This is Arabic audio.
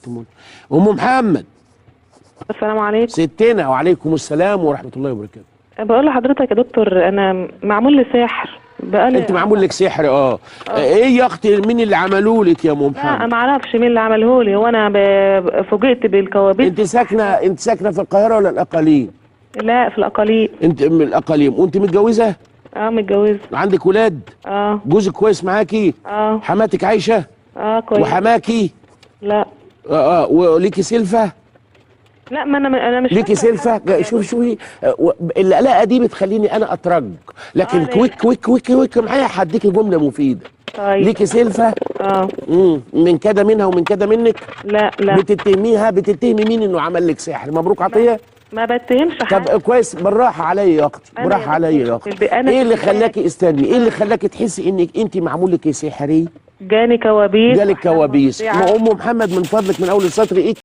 ست منى. ام محمد. السلام عليكم. ستنا. وعليكم السلام ورحمه الله وبركاته. بقول لحضرتك يا دكتور انا معمول لي سحر بقالي. انت معمول لك سحر؟ ايه يا اختي؟ مين اللي عملوه لك يا ام محمد؟ لا ما اعرفش مين اللي عمله لي، وانا فوجئت بالكوابيس. انت ساكنه في القاهره ولا الاقاليم؟ لا في الاقاليم. انت من الاقاليم. وانت متجوزه؟ متجوزه. عندك ولاد؟ جوزك كويس معاكي؟ حماتك عايشه؟ كويس. وحماكي؟ لا. وليكي سلفه؟ لا ما انا مش ليكي سلفه. شوفي القلقه دي بتخليني انا اترج، لكن كويك معايا هديكي جمله مفيده. طيب. ليكي سلفه؟ من كده منها ومن كده منك؟ لا. بتتهمي مين انه عمل لك سحر؟ مبروك عطيه؟ ما بتهمش حاجه. طب كويس، بالراحه عليا يا اختي، بالراحه عليا يا اختي. ايه اللي خلاكي استني؟ ايه اللي خلاكي تحسي انك انت معمول لك سحر؟ جاني كوابيس. جالك كوابيس. ام محمد من فضلك من اول السطر ايه